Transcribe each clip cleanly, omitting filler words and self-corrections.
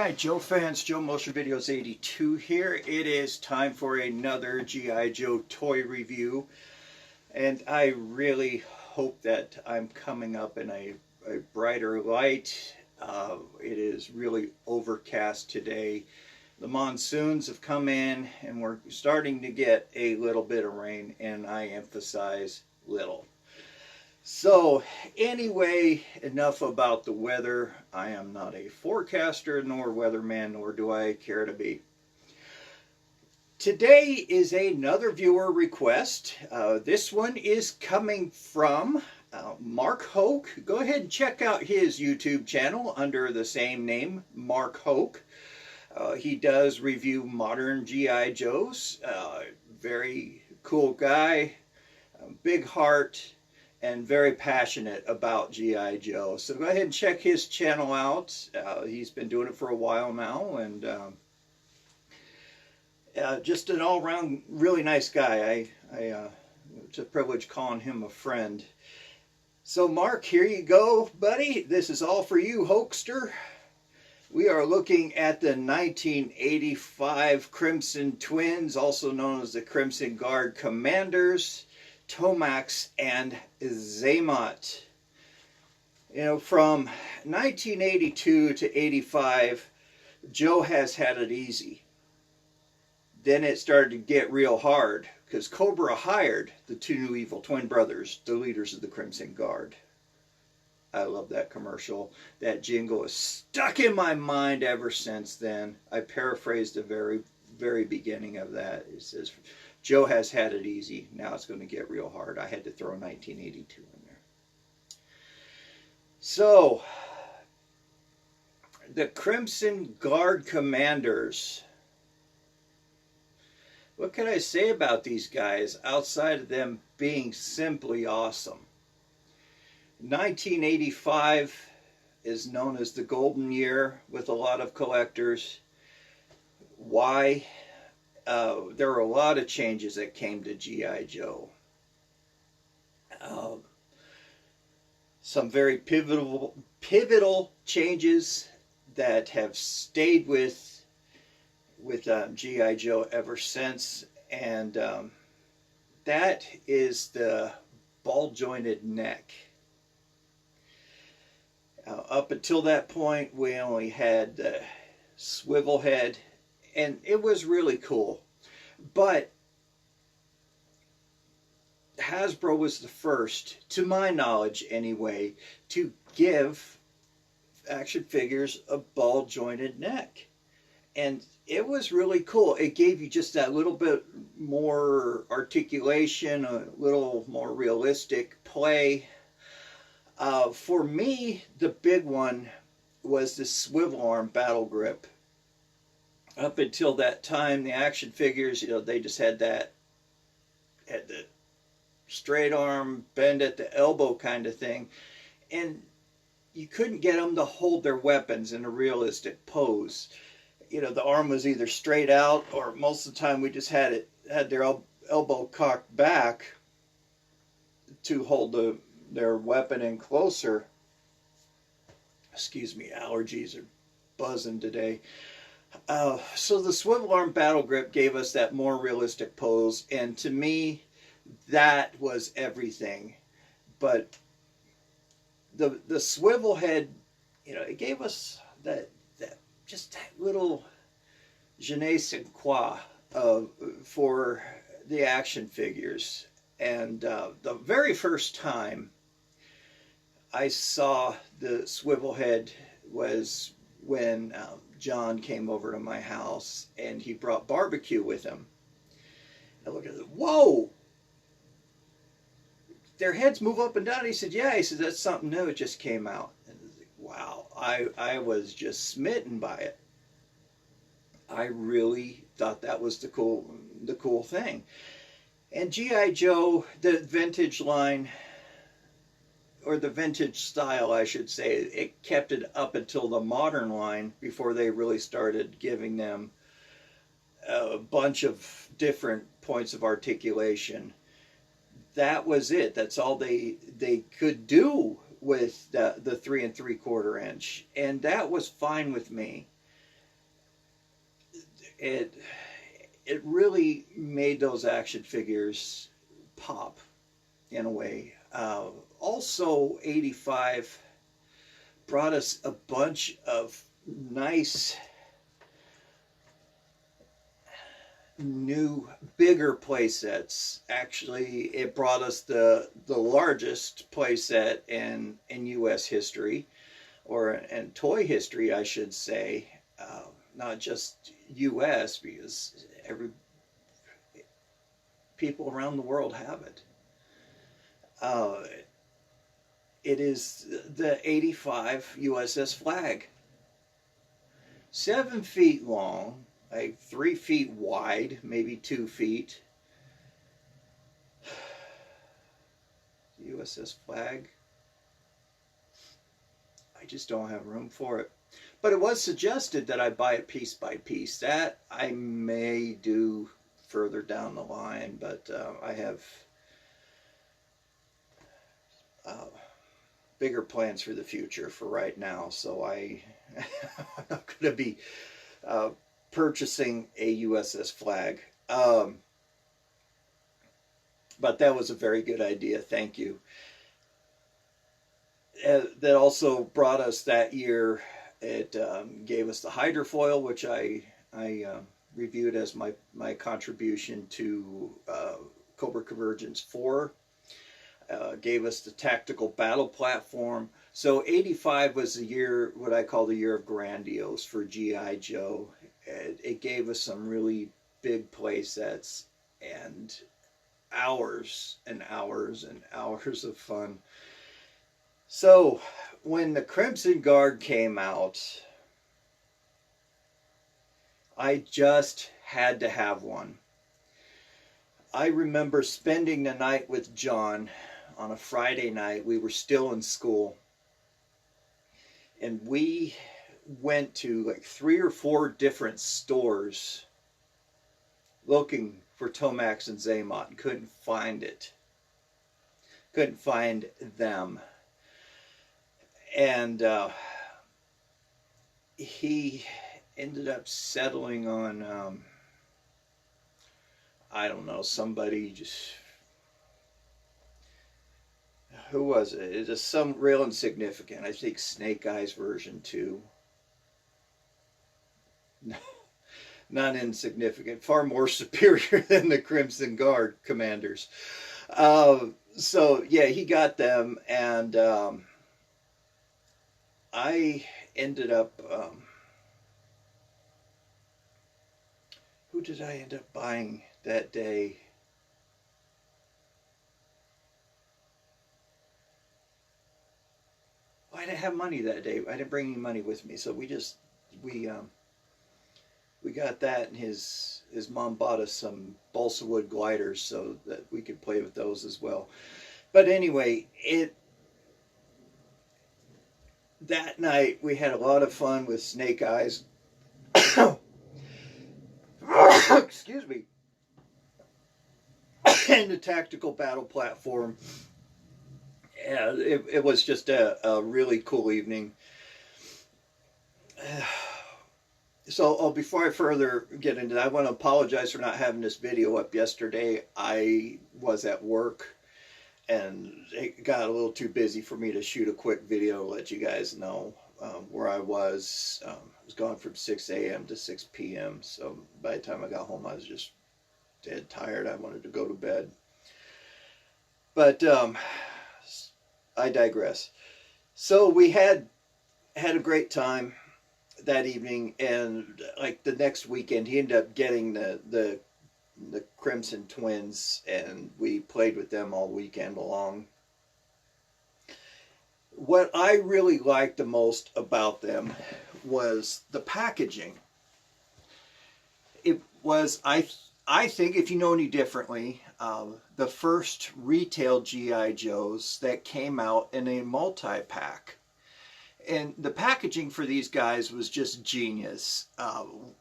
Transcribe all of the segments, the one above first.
G.I. Joe fans, Joe Motion Videos 82 here. It is time for another G.I. Joe toy review. And I really hope that I'm coming up in a brighter light. It is really overcast today. The monsoons have come in and we're starting to get a little bit of rain, and I emphasize little. So anyway, enough about the weather. I am not a forecaster nor weatherman, nor do I care to be. Today is another viewer request. This one is coming from Mark Hoke. Go ahead and check out his YouTube channel under the same name, Mark Hoke. He does review modern G.I. Joes. Very cool guy, big heart, and very passionate about G.I. Joe. So go ahead and check his channel out. He's been doing it for a while now, and just an all-around really nice guy. It's a privilege calling him a friend. So Mark, here you go, buddy. This is all for you, Hokester. We are looking at the 1985 Crimson Twins, also known as the Crimson Guard Commanders, Tomax and Xamot. You know, from 1982 to 85, Joe has had it easy. Then it started to get real hard because Cobra hired the two new evil twin brothers, the leaders of the Crimson Guard. I love that commercial. That jingle is stuck in my mind ever since then. I paraphrased the very beginning of that. It says, Joe has had it easy. Now it's going to get real hard. I had to throw 1982 in there. So, the Crimson Guard Commanders. What can I say about these guys outside of them being simply awesome? 1985 is known as the golden year with a lot of collectors. Why? There were a lot of changes that came to G.I. Joe. Some very pivotal changes that have stayed with G.I. Joe ever since, and that is the ball-jointed neck. Up until that point, we only had the swivel head, and it was really cool. But Hasbro was the first, to my knowledge anyway, to give action figures a ball-jointed neck. And it was really cool. It gave you just that little bit more articulation, a little more realistic play. For me, the big one was the swivel arm battle grip. Up until that time, the action figures, you know, they just had the straight arm, bend at the elbow kind of thing. And you couldn't get them to hold their weapons in a realistic pose. You know, the arm was either straight out, or most of the time we just had their elbow cocked back to hold their weapon in closer. Excuse me, allergies are buzzing today. So the swivel arm battle grip gave us that more realistic pose, and to me, that was everything. But the swivel head, you know, it gave us that little je ne sais quoi for the action figures. And the very first time I saw the swivel head was when John came over to my house, and he brought barbecue with him. I looked at it, whoa! Their heads move up and down. He said, yeah. He said, that's something new. It just came out. And I was like, wow. I was just smitten by it. I really thought that was the cool thing. And G.I. Joe, the vintage line, or the vintage style, I should say, it kept it up until the modern line before they really started giving them a bunch of different points of articulation. That was it. That's all they could do with the 3 3/4 inch, and that was fine with me. it really made those action figures pop in a way. Also, 85 brought us a bunch of nice new bigger play sets. Actually, it brought us the largest play set in US history, or in toy history I should say, not just US, because people around the world have it. It is the 85 USS Flag. 7 feet long, like 3 feet wide, maybe 2 feet. USS Flag. I just don't have room for it. But it was suggested that I buy it piece by piece. That I may do further down the line, but I have bigger plans for the future for right now. So I'm not going to be purchasing a USS Flag. But that was a very good idea. Thank you. That also brought us that year. It gave us the hydrofoil, which I reviewed as my contribution to Cobra Convergence 4. Gave us the tactical battle platform. So 85 was the year, what I call the year of grandiose for G.I. Joe. It gave us some really big play sets and hours and hours and hours of fun. So when the Crimson Guard came out, I just had to have one. I remember spending the night with John on a Friday night. We were still in school, and we went to like 3 or 4 different stores looking for Tomax and Xamot and couldn't find it. Couldn't find them. And he ended up settling on, I don't know, somebody just, who was it? It is some real insignificant. I think Snake Eyes version 2. No, not insignificant. Far more superior than the Crimson Guard commanders. So yeah, he got them, and I ended up, who did I end up buying that day? I didn't have money that day. I didn't bring any money with me, so we got that, and his mom bought us some balsa wood gliders so that we could play with those as well. But anyway, that night we had a lot of fun with Snake Eyes. Excuse me. And the tactical battle platform. Yeah, it was just a really cool evening. So before I further get into that, I want to apologize for not having this video up yesterday. I was at work, and it got a little too busy for me to shoot a quick video to let you guys know where I was. I was gone from 6 a.m. to 6 p.m. So by the time I got home, I was just dead tired. I wanted to go to bed. But I digress. So we had a great time that evening, and like the next weekend, he ended up getting the Crimson Twins, and we played with them all weekend long. What I really liked the most about them was the packaging. It was, I think, if you know any differently, the first retail G.I. Joes that came out in a multi-pack. And the packaging for these guys was just genius.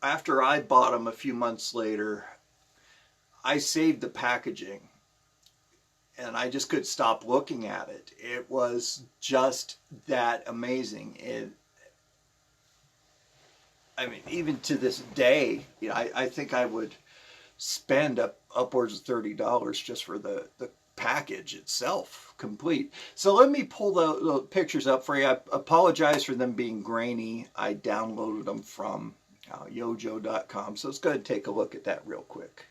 After I bought them a few months later, I saved the packaging, and I just couldn't stop looking at it. It was just that amazing. I mean, even to this day, you know, I think I would spend upwards of $30 just for the package itself complete. So let me pull the pictures up for you. I apologize for them being grainy. I downloaded them from yojo.com. So let's go ahead and take a look at that real quick.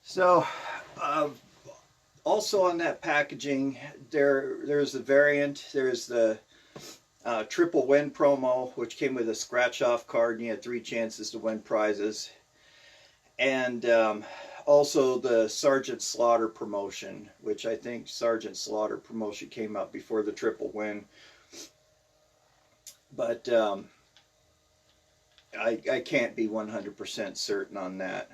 So also on that packaging, there's the variant. There's the triple win promo, which came with a scratch off card, and you had 3 chances to win prizes. And also the Sergeant Slaughter promotion, which I think Sergeant Slaughter promotion came out before the triple win. But I can't be 100% certain on that.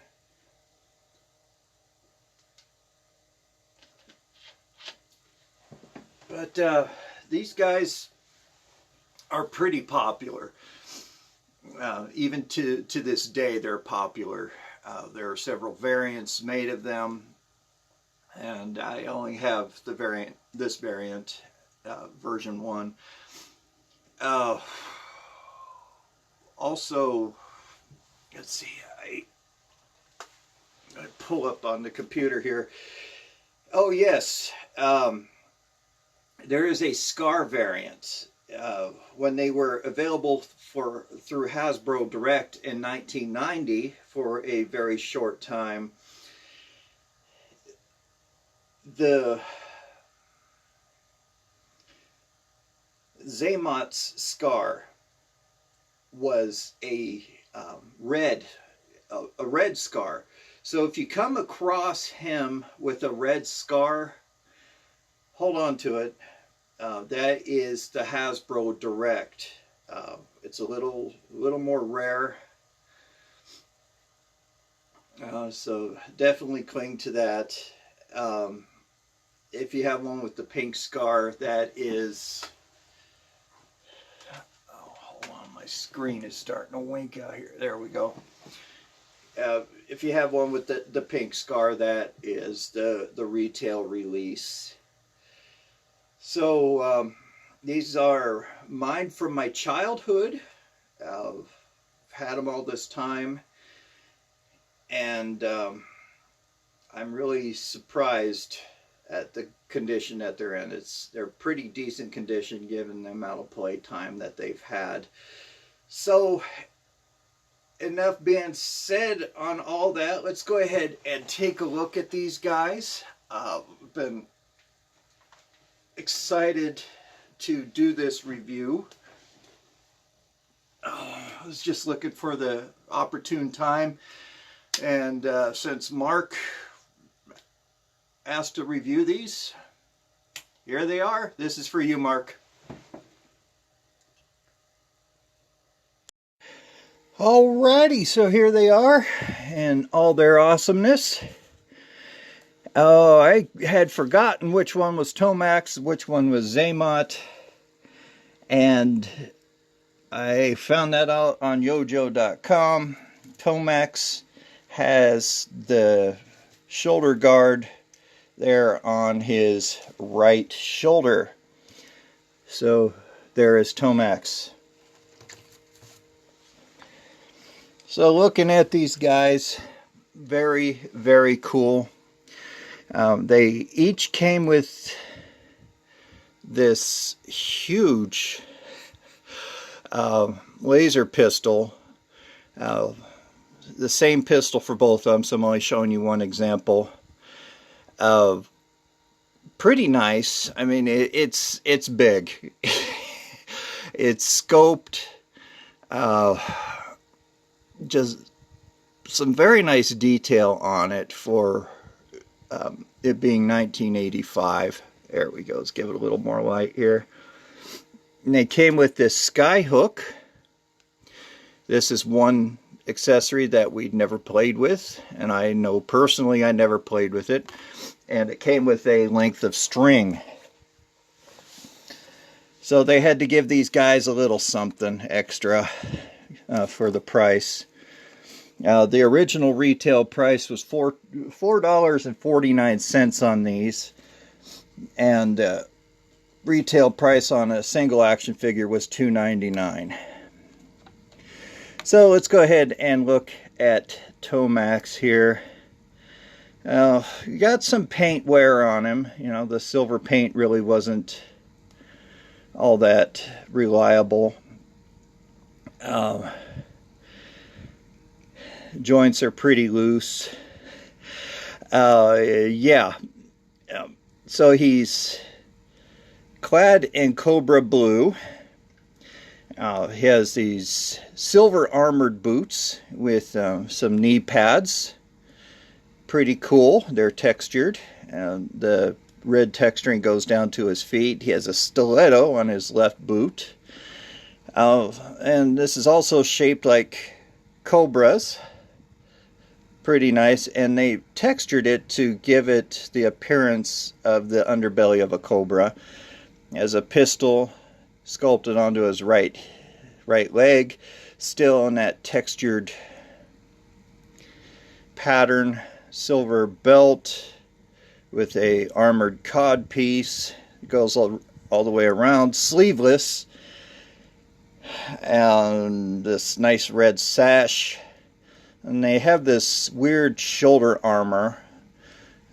But these guys are pretty popular. Even to this day, they're popular. There are several variants made of them, and I only have this variant, version 1. Also, let's see, I pull up on the computer here. Oh yes, there is a Scar variant. When they were available through Hasbro Direct in 1990 for a very short time, the Xamot's Scar was a red scar. So if you come across him with a red scar, hold on to it. That is the Hasbro Direct. It's a little more rare. So definitely cling to that. If you have one with the pink scar, that is... Oh, hold on, my screen is starting to wink out here. There we go. If you have one with the pink scar, that is the retail release. So these are mine from my childhood. I've had them all this time, and I'm really surprised at the condition that they're in. They're pretty decent condition given the amount of play time that they've had. So enough being said on all that, let's go ahead and take a look at these guys. Been excited to do this review. I was just looking for the opportune time, and since Mark asked to review these, here they are. This is for you, Mark. Alrighty, so here they are in all their awesomeness. Oh, I had forgotten which one was Tomax, which one was Xamot, and I found that out on yojo.com. Tomax has the shoulder guard there on his right shoulder. So there is Tomax. So looking at these guys, very, very cool. They each came with this huge laser pistol. The same pistol for both of them, so I'm only showing you one example. Pretty nice. I mean, it's big. It's scoped. Just some very nice detail on it for it being 1985. There we go. Let's give it a little more light here. And they came with this sky hook. This is one accessory that we'd never played with, and I know personally I never played with it. And it came with a length of string. So they had to give these guys a little something extra for the price. The original retail price was $4.49 on these. and retail price on a single action figure was $2.99. So let's go ahead and look at Tomax here. You got some paint wear on him. You know, the silver paint really wasn't all that reliable. Joints are pretty loose. Yeah. So he's clad in cobra blue. He has these silver armored boots with some knee pads. Pretty cool. They're textured. And the red texturing goes down to his feet. He has a stiletto on his left boot. And this is also shaped like cobras. Pretty nice. And they textured it to give it the appearance of the underbelly of a cobra. As a pistol sculpted onto his right leg, still in that textured pattern. Silver belt with a armored cod piece. It goes all the way around, sleeveless, and this nice red sash. And they have this weird shoulder armor.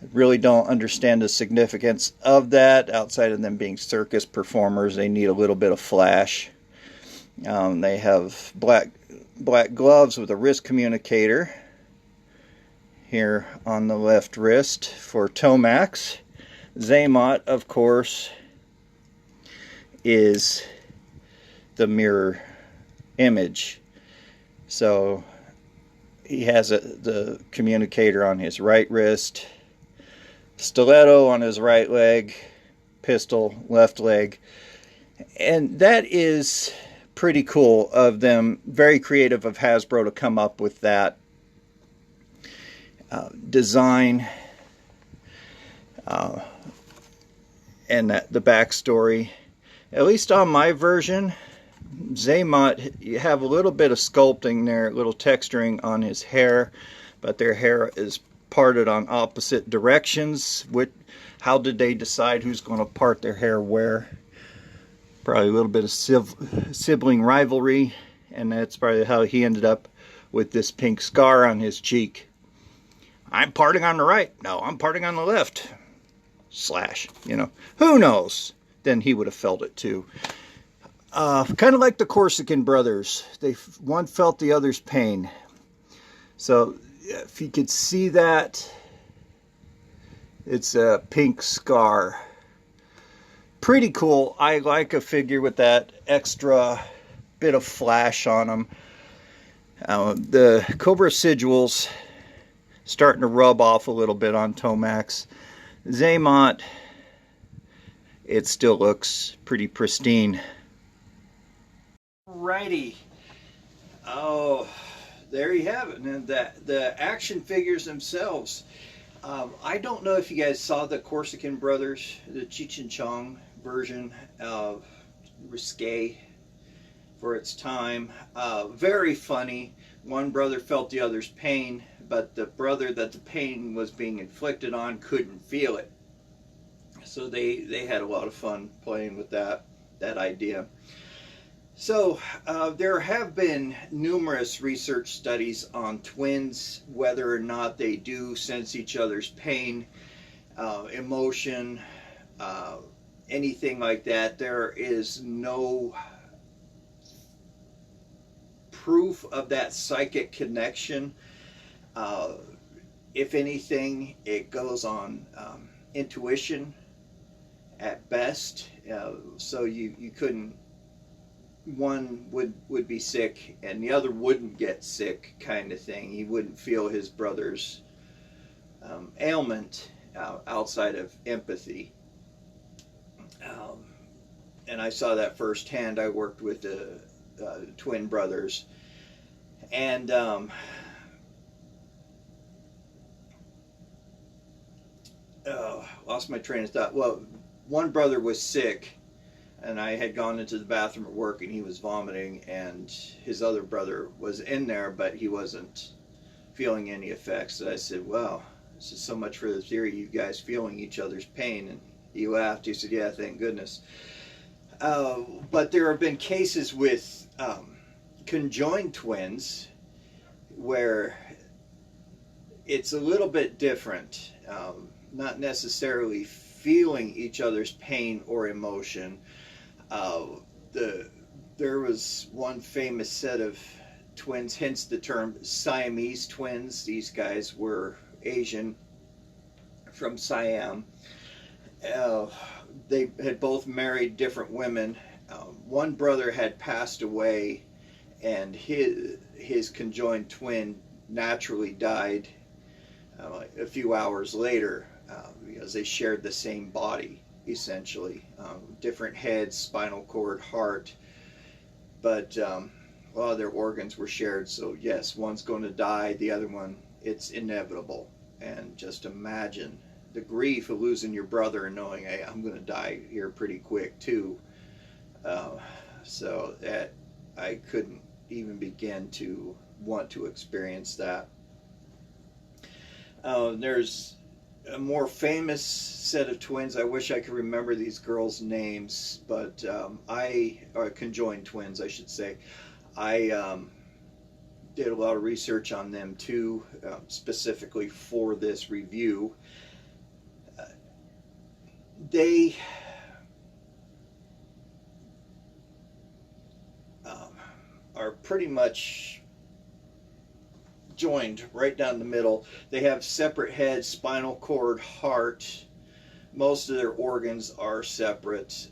I really don't understand the significance of that. Outside of them being circus performers, they need a little bit of flash. They have black gloves with a wrist communicator here on the left wrist for Tomax. Xamot, of course, is the mirror image. So he has the communicator on his right wrist, stiletto on his right leg, pistol left leg. And that is pretty cool of them. Very creative of Hasbro to come up with that design and the backstory. At least on my version, Xamot, you have a little bit of sculpting there, a little texturing on his hair, but their hair is parted on opposite directions. How did they decide who's going to part their hair where? Probably a little bit of sibling rivalry, and that's probably how he ended up with this pink scar on his cheek. I'm parting on the right. No, I'm parting on the left. Slash, you know. Who knows? Then he would have felt it too. Kind of like the Corsican brothers. One felt the other's pain. So if you could see that, it's a pink scar. Pretty cool. I like a figure with that extra bit of flash on them. The Cobra sigils starting to rub off a little bit on Tomax. Xamot, it still looks pretty pristine. Alrighty. Oh, there you have it. And the action figures themselves. I don't know if you guys saw the Corsican brothers, the Cheech and Chong version of risque for its time. Very funny. One brother felt the other's pain, but the brother that the pain was being inflicted on couldn't feel it. So they had a lot of fun playing with that idea. So there have been numerous research studies on twins, whether or not they do sense each other's pain, emotion, anything like that. There is no proof of that psychic connection. If anything, it goes on intuition at best. So you couldn't, one would be sick and the other wouldn't get sick, kind of thing. He wouldn't feel his brother's ailment outside of empathy. And I saw that firsthand. I worked with the twin brothers, and lost my train of thought. Well, one brother was sick, and I had gone into the bathroom at work, and he was vomiting, and his other brother was in there, but he wasn't feeling any effects. So I said, well, this is so much for the theory, you guys feeling each other's pain. And He laughed. He said, "Yeah, thank goodness." But there have been cases with conjoined twins where it's a little bit different. Not necessarily feeling each other's pain or emotion. There was one famous set of twins, hence the term Siamese twins. These guys were Asian from Siam. They had both married different women. One brother had passed away, and his conjoined twin naturally died a few hours later, because they shared the same body, essentially. Different heads, spinal cord, heart, but a lot of their organs were shared. So yes, one's going to die, the other one, it's inevitable. And just imagine the grief of losing your brother and knowing, hey, I'm going to die here pretty quick too. So that I couldn't even begin to want to experience that. There's a more famous set of twins. I wish I could remember these girls' names, but or conjoined twins, I should say. I did a lot of research on them too, specifically for this review. They are pretty much joined right down the middle. They have separate heads, spinal cord, heart. Most of their organs are separate.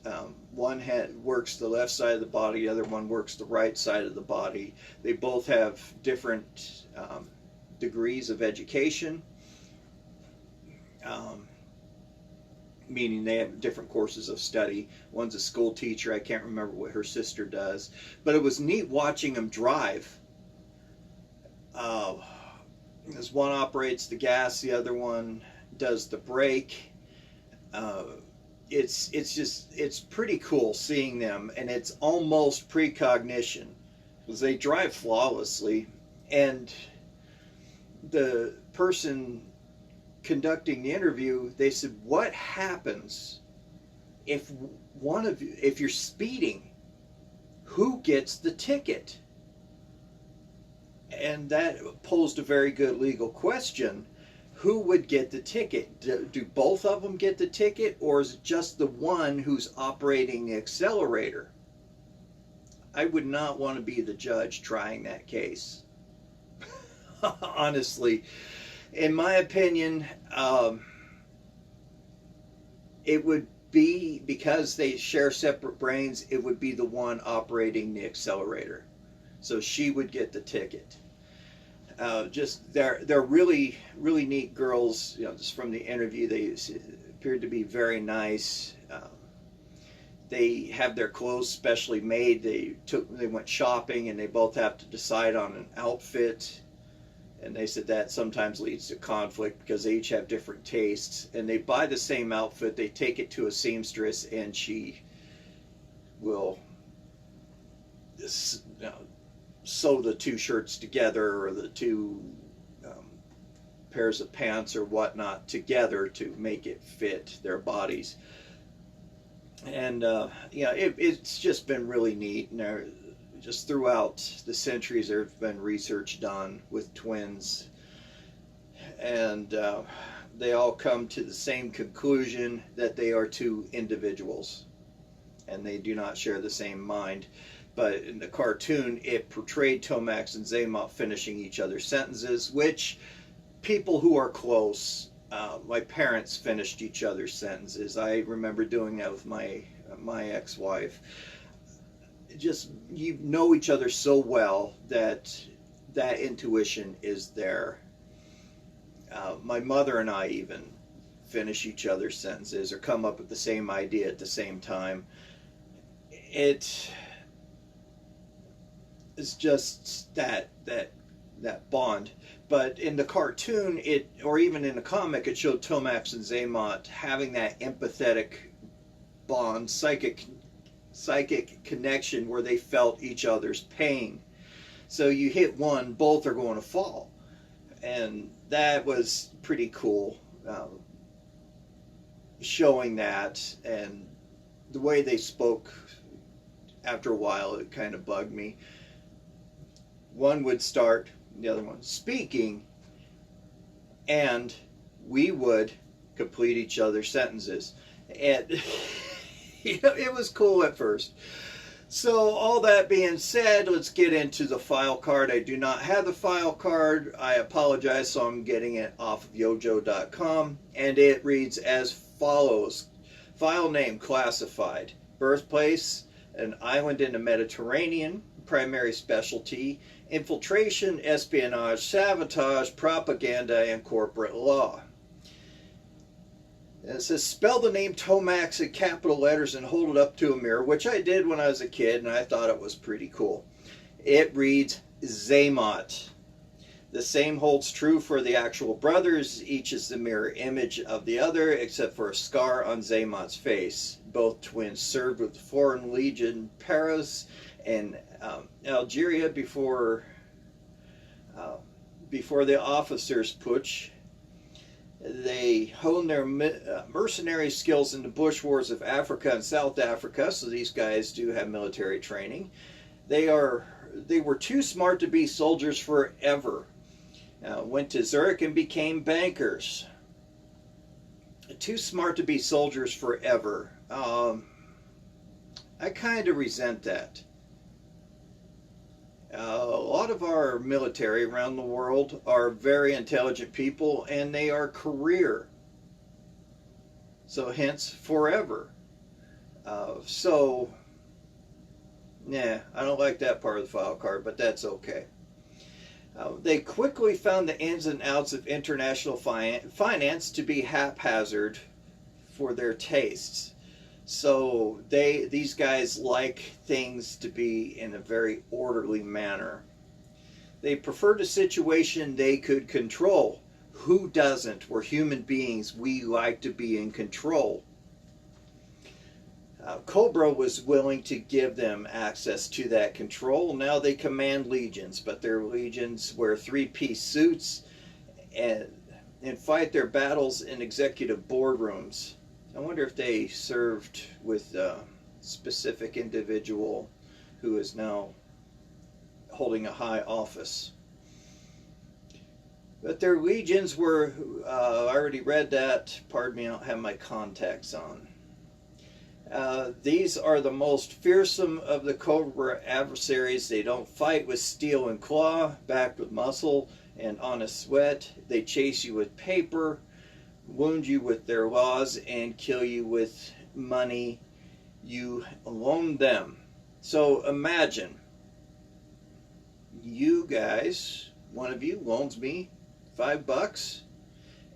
One head works the left side of the body, the other one works the right side of the body. They both have different degrees of education, meaning they have different courses of study. One's a school teacher. I can't remember what her sister does, but it was neat watching them drive. As one operates the gas, the other one does the brake. It's pretty cool seeing them, and it's almost precognition because they drive flawlessly. And the person conducting the interview, they said, what happens if if you're speeding, who gets the ticket? And that posed a very good legal question. Who would get the ticket? Do both of them get the ticket, or is it just the one who's operating the accelerator? I would not want to be the judge trying that case. Honestly, in my opinion, it would be, because they share separate brains, it would be the one operating the accelerator. So she would get the ticket. Just they're really neat girls. You know, just from the interview, they appeared to be very nice. They have their clothes specially made. They went shopping, and they both have to decide on an outfit. And they said that sometimes leads to conflict because they each have different tastes. And they buy the same outfit. They take it to a seamstress, and she will sew the two shirts together, or the two pairs of pants or whatnot together to make it fit their bodies. And it's just been really neat. And just throughout the centuries, there have been research done with twins, and they all come to the same conclusion, that they are two individuals and they do not share the same mind. But in the cartoon, it portrayed Tomax and Xamot finishing each other's sentences, which people who are close, my parents finished each other's sentences. I remember doing that with my ex-wife. Just, you know each other so well that intuition is there. My mother and I even finish each other's sentences or come up with the same idea at the same time. It's just that bond. But in the cartoon, or even in the comic, it showed Tomax and Xamot having that empathetic bond, psychic connection, where they felt each other's pain. So you hit one, both are going to fall, and that was pretty cool. showing that, and the way they spoke, after a while, it kind of bugged me. One would start, the other one speaking, and we would complete each other's sentences. And it was cool at first. So all that being said, let's get into the file card. I do not have the file card. I apologize, so I'm getting it off of yojo.com, and it reads as follows. File name classified. Birthplace, an island in the Mediterranean. Primary specialty, infiltration, espionage, sabotage, propaganda, and corporate law. And it says, spell the name Tomax in capital letters and hold it up to a mirror, which I did when I was a kid, and I thought it was pretty cool. It reads Xamot. The same holds true for the actual brothers. Each is the mirror image of the other, except for a scar on Xamot's face. Both twins served with the Foreign Legion Paris and Algeria before the officers' putsch. They honed their mercenary skills in the bush wars of Africa and South Africa, so these guys do have military training. They were too smart to be soldiers forever. Went to Zurich and became bankers. Too smart to be soldiers forever. I kind of resent that. A lot of our military around the world are very intelligent people, and they are career. So hence forever. Yeah, I don't like that part of the file card, but that's okay. They quickly found the ins and outs of international finance to be haphazard for their tastes. So these guys like things to be in a very orderly manner. They preferred a situation they could control. Who doesn't? We're human beings. We like to be in control. Cobra was willing to give them access to that control. Now they command legions, but their legions wear three-piece suits and fight their battles in executive boardrooms. I wonder if they served with a specific individual who is now holding a high office. But their legions were, I already read that, pardon me, I don't have my contacts on. These are the most fearsome of the Cobra adversaries. They don't fight with steel and claw, backed with muscle and honest sweat. They chase you with paper, wound you with their laws, and kill you with money you loan them. So imagine, you guys, one of you loans me $5,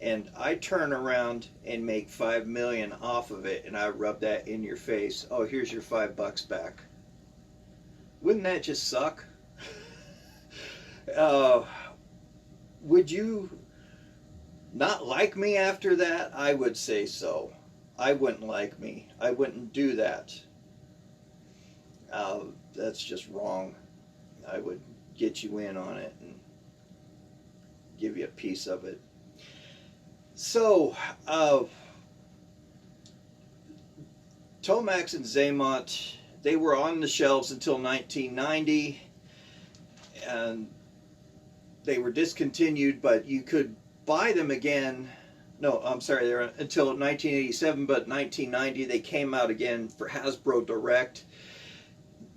and I turn around and make $5 million off of it, and I rub that in your face. Oh, here's your $5 back. Wouldn't that just suck? Would you not like me after that? I would say so. I wouldn't like me. I wouldn't do that. That's just wrong. I would get you in on it and give you a piece of it. So, Tomax and Xamot, they were on the shelves until 1990, and they were discontinued, but you could buy them again. No, I'm sorry, they were until 1987, but 1990 they came out again for Hasbro Direct.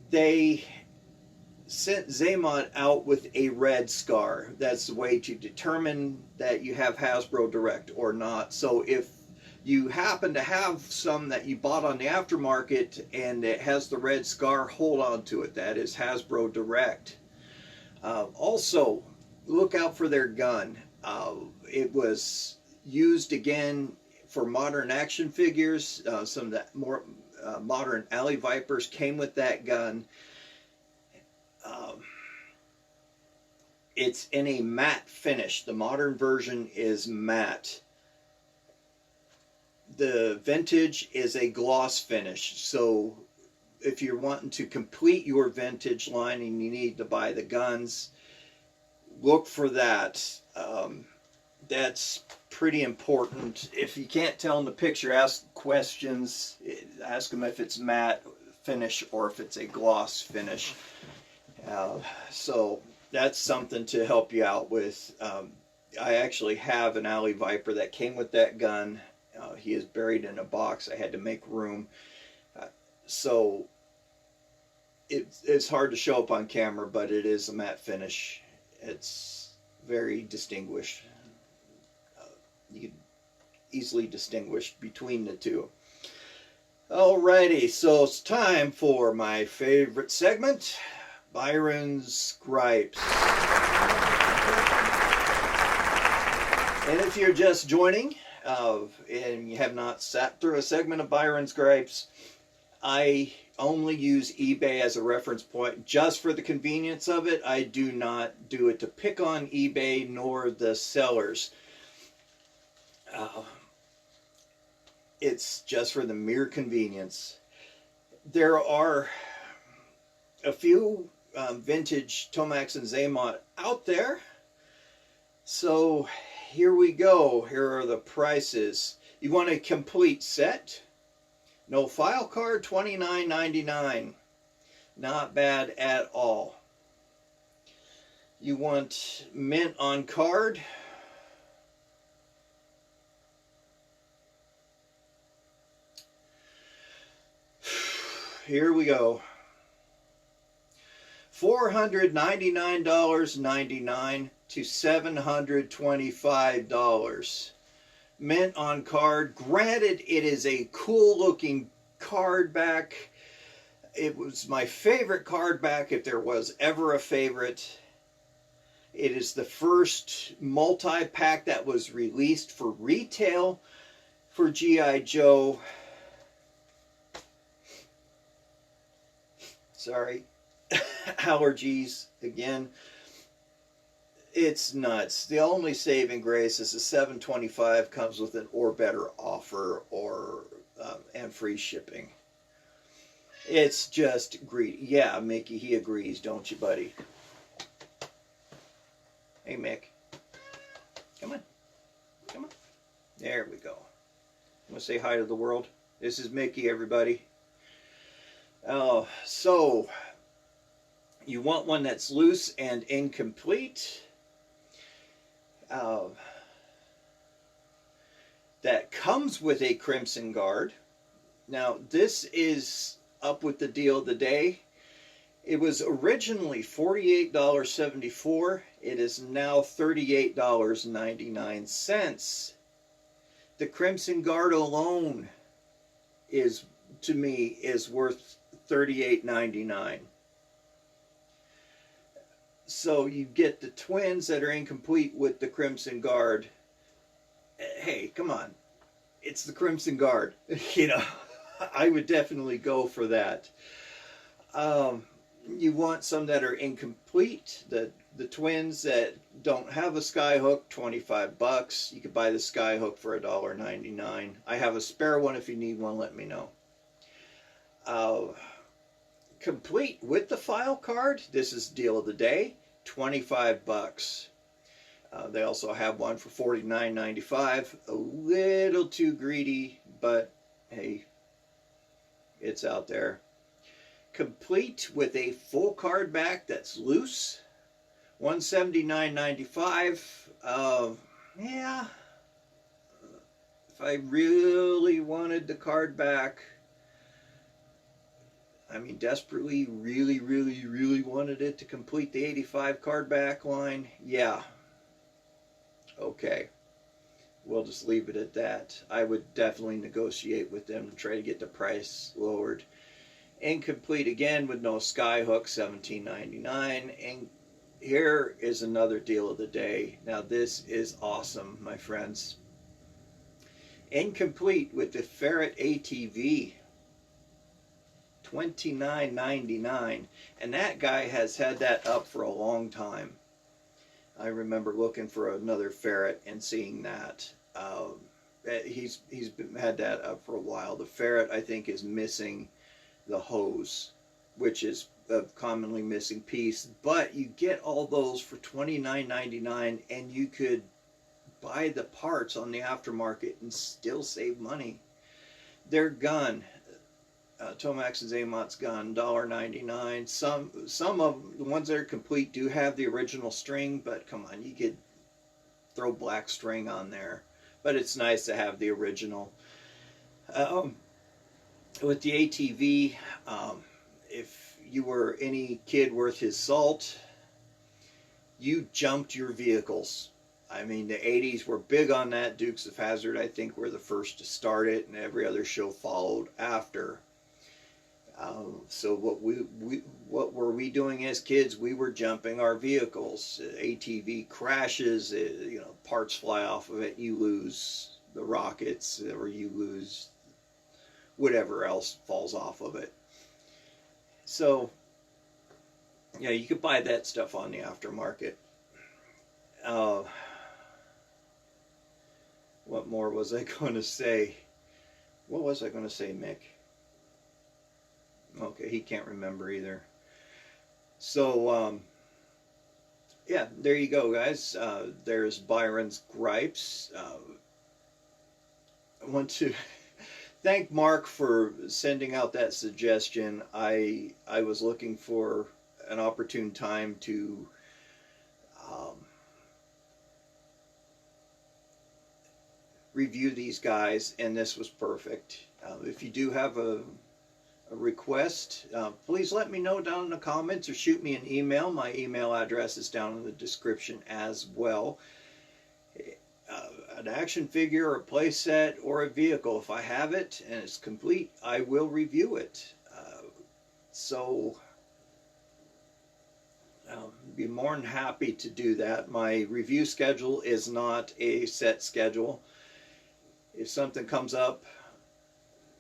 They sent Xamot out with a red scar. That's the way to determine that you have Hasbro Direct or not. So if you happen to have some that you bought on the aftermarket and it has the red scar, hold on to it. That is Hasbro Direct. Also, look out for their gun. It was used again for modern action figures. Some of the more modern Alley Vipers came with that gun. It's in a matte finish. The modern version is matte. The vintage is a gloss finish. So if you're wanting to complete your vintage line and you need to buy the guns, look for that. That's pretty important. If you can't tell in the picture, ask questions. Ask them if it's matte finish or if it's a gloss finish. So that's something to help you out with. I actually have an Alley Viper that came with that gun. He is buried in a box. I had to make room. So it's hard to show up on camera, but it is a matte finish. It's very distinguished. You can easily distinguish between the two. Alrighty, so it's time for my favorite segment, Byron's Gripes. And if you're just joining and you have not sat through a segment of Byron's Gripes, I only use eBay as a reference point just for the convenience of it. I do not do it to pick on eBay nor the sellers. It's just for the mere convenience. There are a few vintage Tomax and Xamot out there. So here we go. Here are the prices. You want a complete set? No file card, $29.99. Not bad at all. You want mint on card? Here we go. $499.99 to $725. Mint on card. Granted, it is a cool looking card back. It was my favorite card back if there was ever a favorite. It is the first multi-pack that was released for retail for G.I. Joe. Sorry, allergies again. It's nuts. The only saving grace is the $725 comes with an or better offer or and free shipping. It's just greedy. Yeah, Mickey, he agrees, don't you, buddy? Hey, Mick. Come on. Come on. There we go. I'm going to say hi to the world. This is Mickey, everybody. So you want one that's loose and incomplete. That comes with a Crimson Guard. Now this is up with the deal of the day. It was originally $48.74. It is now $38.99. The Crimson Guard alone is, to me, is worth $38.99. So you get the twins that are incomplete with the Crimson Guard. Hey, come on. It's the Crimson Guard. You know, I would definitely go for that. You want some that are incomplete. The twins that don't have a skyhook, $25. You could buy the skyhook for $1.99. I have a spare one. If you need one, let me know. Complete with the file card, this is deal of the day, $25. They also have one for $49.95. A little too greedy, but hey, it's out there. Complete with a full card back that's loose, $179.95. Yeah, if I really wanted the card back, I mean, desperately, really wanted it to complete the 85 card back line. Yeah. Okay. We'll just leave it at that. I would definitely negotiate with them to try to get the price lowered. Incomplete again with no skyhook, $17.99. And here is another deal of the day. Now this is awesome, my friends. Incomplete with the Ferret ATV. $29.99, and that guy has had that up for a long time. I remember looking for another Ferret and seeing that. He's had that up for a while. The Ferret, I think, is missing the hose, which is a commonly missing piece, but you get all those for $29.99, and you could buy the parts on the aftermarket and still save money. Their gun, Tomax and Xamot's gun, $1.99. Some of the ones that are complete do have the original string, but come on, you could throw black string on there. But it's nice to have the original. With the ATV, if you were any kid worth his salt, you jumped your vehicles. I mean, the 80s were big on that. Dukes of Hazzard, I think, were the first to start it, and every other show followed after. So what were we doing as kids? We were jumping our vehicles. ATV crashes, parts fly off of it. You lose the rockets, or you lose whatever else falls off of it. So, yeah, you could buy that stuff on the aftermarket. What more was I going to say? What was I going to say, Mick? Okay, he can't remember either. So, yeah, there you go, guys. There's Byron's gripes. I want to thank Mark for sending out that suggestion. I was looking for an opportune time to review these guys, and this was perfect. If you do have a request, please let me know down in the comments or shoot me an email. My email address is down in the description as well. An action figure, a play set, or a vehicle, if I have it and it's complete, I will review it. So be more than happy to do that. My review schedule is not a set schedule. If something comes up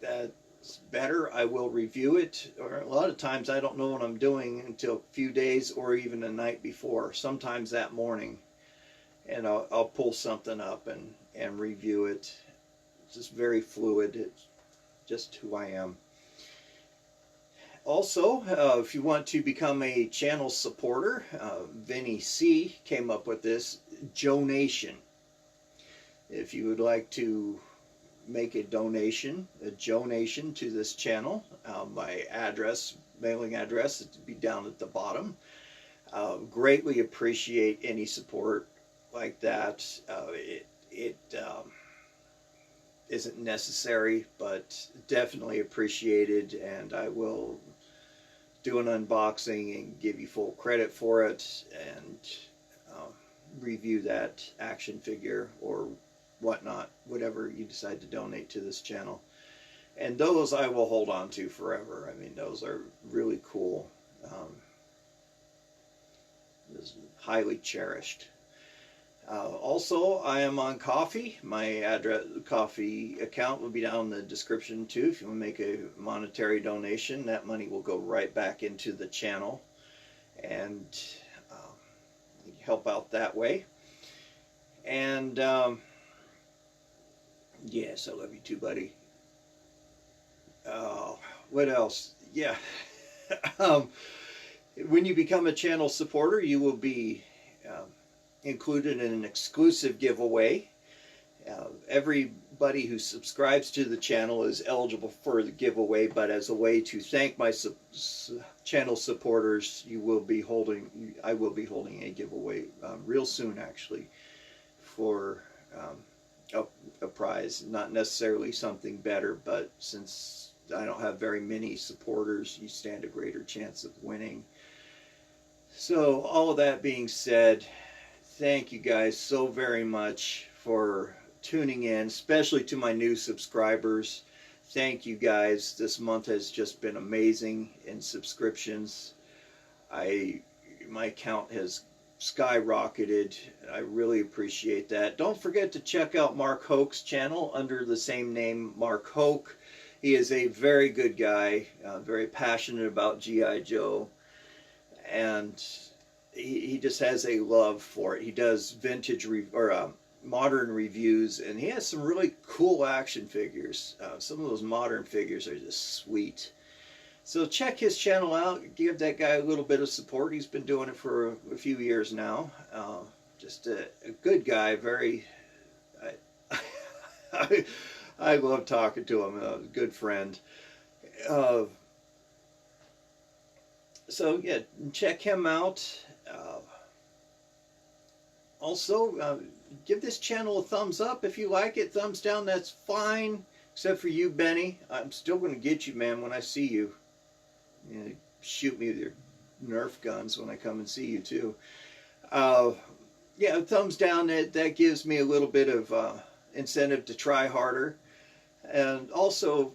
that's better, I will review it. Or a lot of times I don't know what I'm doing until a few days or even the night before, sometimes that morning. And I'll pull something up and review it. It's just very fluid. It's just who I am. Also, if you want to become a channel supporter, Vinny C came up with this donation. If you would like to make a donation to this channel, my address, mailing address, it would be down at the bottom. Greatly appreciate any support like that. It isn't necessary, but definitely appreciated, and I will do an unboxing and give you full credit for it, and review that action figure or whatnot, whatever you decide to donate to this channel. And those I will hold on to forever. I mean, those are really cool. Highly cherished. Also, I am on Coffee. My Coffee account will be down in the description too. If you want to make a monetary donation, that money will go right back into the channel and help out that way. And yes, I love you too, buddy. What else? Yeah. When you become a channel supporter, you will be included in an exclusive giveaway. Everybody who subscribes to the channel is eligible for the giveaway, but as a way to thank my channel supporters, I will be holding a giveaway real soon, actually, for a prize. Not necessarily something better, but since I don't have very many supporters, you stand a greater chance of winning. So all of that being said, thank you guys so very much for tuning in, especially to my new subscribers. Thank you guys. This month has just been amazing in subscriptions. My count has skyrocketed. I really appreciate that. Don't forget to check out Mark Hoke's channel under the same name, Mark Hoke. He is a very good guy, very passionate about G.I. Joe, and he just has a love for it. He does vintage modern reviews, and he has some really cool action figures. Some of those modern figures are just sweet. So check his channel out. Give that guy a little bit of support. He's been doing it for a few years now. Just a good guy, very I love talking to him. A good friend. Uh, so yeah, check him out. Also, give this channel a thumbs up if you like it. Thumbs down, that's fine. Except for you, Benny. I'm still going to get you, man, when I see you. You know, shoot me with your Nerf guns when I come and see you, too. Yeah, thumbs down, that gives me a little bit of incentive to try harder. And also,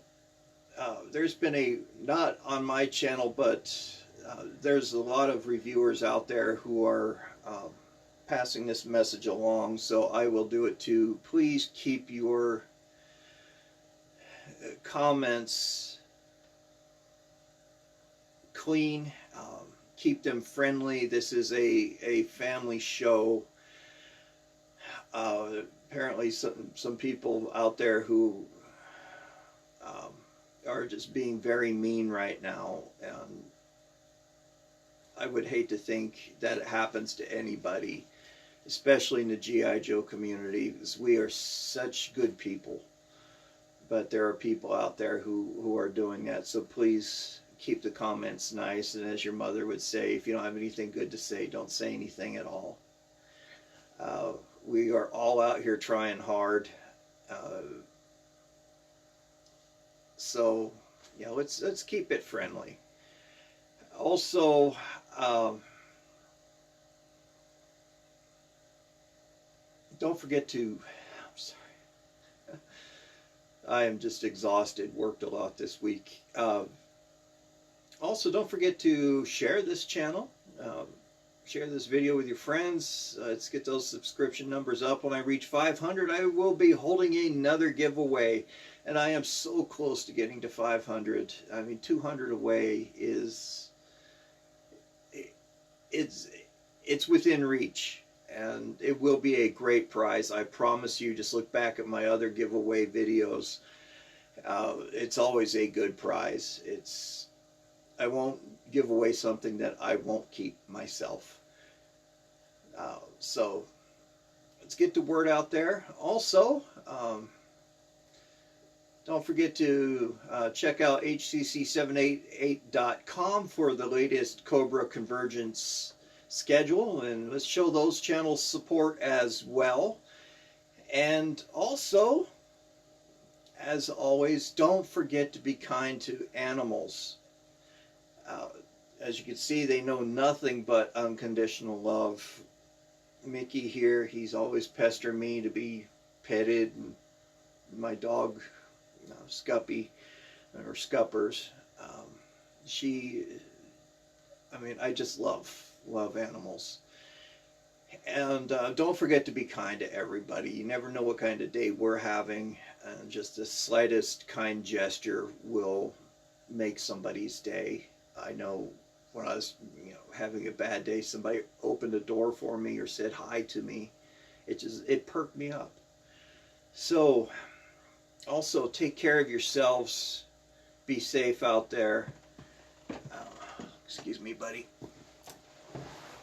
there's been not on my channel, but there's a lot of reviewers out there who are passing this message along, so I will do it too. Please keep your comments clean, keep them friendly. This is a family show. Apparently some people out there who are just being very mean right now, and I would hate to think that it happens to anybody, especially in the G.I. Joe community, because we are such good people. But there are people out there who are doing that, so please keep the comments nice, and as your mother would say, if you don't have anything good to say, don't say anything at all. We are all out here trying hard. So, yeah, let's keep it friendly. Also, don't forget to, I'm sorry, I am just exhausted, worked a lot this week. Also, don't forget to share this channel, share this video with your friends. Let's get those subscription numbers up. When I reach 500, I will be holding another giveaway, and I am so close to getting to 500. I mean, 200 away is, it's within reach, and it will be a great prize. I promise you. Just look back at my other giveaway videos. It's always a good prize. I won't give away something that I won't keep myself. So let's get the word out there. Also, don't forget to check out hcc788.com for the latest Cobra Convergence schedule, and let's show those channels support as well. And also, as always, don't forget to be kind to animals. As you can see, they know nothing but unconditional love. Mickey here, he's always pestering me to be petted, and my dog, Scuppy, or Scuppers, I mean, I just love animals. And don't forget to be kind to everybody. You never know what kind of day we're having, and just the slightest kind gesture will make somebody's day. I know when I was having a bad day, somebody opened a door for me or said hi to me. It perked me up. So also take care of yourselves. Be safe out there. Excuse me, buddy.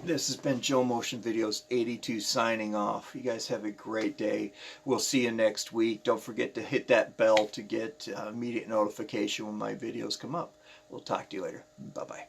This has been Joe Motion Videos 82 signing off. You guys have a great day. We'll see you next week. Don't forget to hit that bell to get immediate notification when my videos come up. We'll talk to you later. Bye-bye.